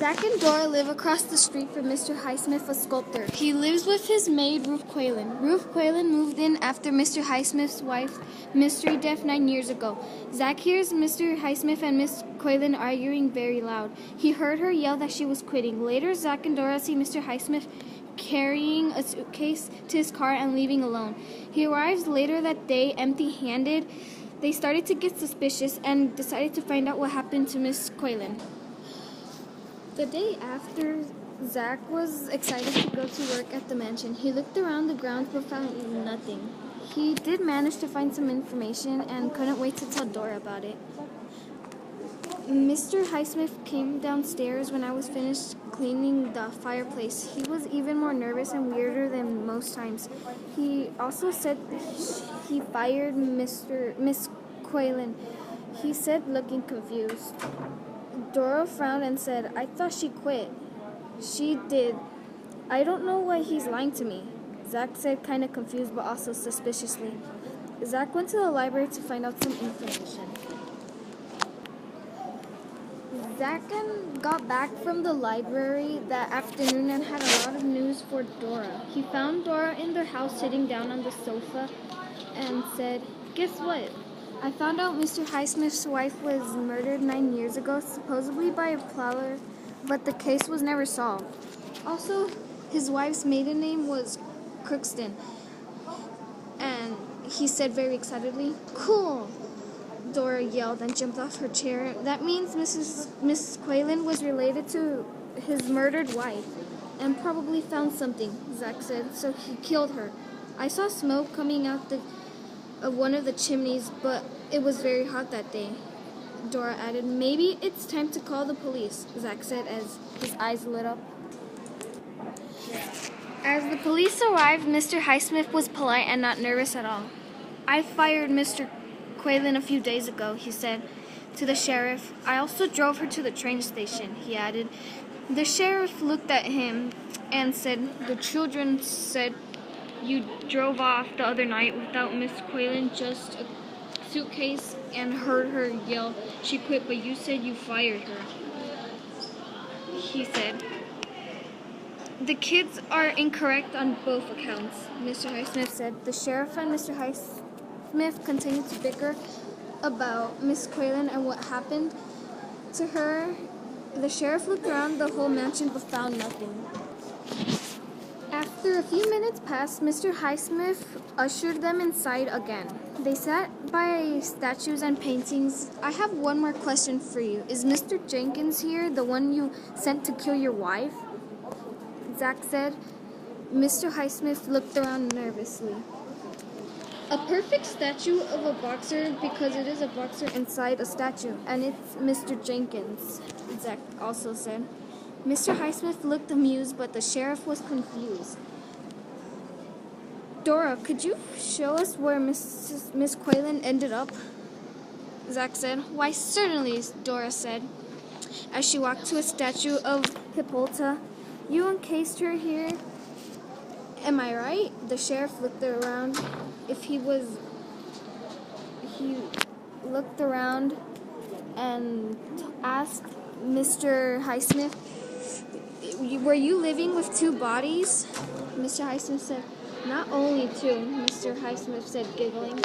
Zach and Dora live across the street from Mr. Highsmith, a sculptor. He lives with his maid, Ruth Quaylen. Ruth Quaylen moved in after Mr. Highsmith's wife mystery death 9 years ago. Zach hears Mr. Highsmith and Miss Quaylen arguing very loud. He heard her yell that she was quitting. Later, Zach and Dora see Mr. Highsmith carrying a suitcase to his car and leaving alone. He arrives later that day empty-handed. They started to get suspicious and decided to find out what happened to Miss Quaylen. The day after, Zach was excited to go to work at the mansion. He looked around the grounds but found nothing. He did manage to find some information and couldn't wait to tell Dora about it. Mr. Highsmith came downstairs when I was finished cleaning the fireplace. He was even more nervous and weirder than most times. He also said he fired Miss Quaylen. He said, looking confused. Dora frowned and said, "I thought she quit." "She did. I don't know why he's lying to me," Zach said, kind of confused but also suspiciously. Zach went to the library to find out some information. Zach got back from the library that afternoon and had a lot of news for Dora. He found Dora in their house sitting down on the sofa and said, "Guess what? I found out Mr. Highsmith's wife was murdered 9 years ago, supposedly by a prowler, but the case was never solved. Also, his wife's maiden name was Crookston." And he said very excitedly, "Cool!" Dora yelled and jumped off her chair. "That means Miss Quaylen was related to his murdered wife and probably found something," Zach said, "so he killed her. I saw smoke coming out of one of the chimneys, but it was very hot that day," Dora added. "Maybe it's time to call the police," Zach said as his eyes lit up. As the police arrived, Mr. Highsmith was polite and not nervous at all. "I fired Mr. Quaylen a few days ago," he said to the sheriff. "I also drove her to the train station," he added. The sheriff looked at him and said, "The children said you drove off the other night without Miss Quaylen, just a suitcase, and heard her yell she quit, but you said you fired her," he said. "The kids are incorrect on both accounts," Mr. Highsmith said. The sheriff and Mr. Highsmith continued to bicker about Miss Quaylen and what happened to her. The sheriff looked around the whole mansion but found nothing. After a few minutes passed, Mr. Highsmith ushered them inside again. They sat by statues and paintings. "I have one more question for you. Is Mr. Jenkins here, the one you sent to kill your wife?" Zach said. Mr. Highsmith looked around nervously. "A perfect statue of a boxer because it is a boxer inside a statue, and it's Mr. Jenkins," Zach also said. Mr. Highsmith looked amused, but the sheriff was confused. "Dora, could you show us where Miss Quaylen ended up?" Zach said. "Why, certainly," Dora said, as she walked to a statue of Hippolyta. "You encased her here, am I right?" The sheriff looked around. He looked around and asked Mr. Highsmith, "Were you living with 2 bodies?" Mr. Highsmith said, "Not only 2, Mr. Highsmith said, giggling.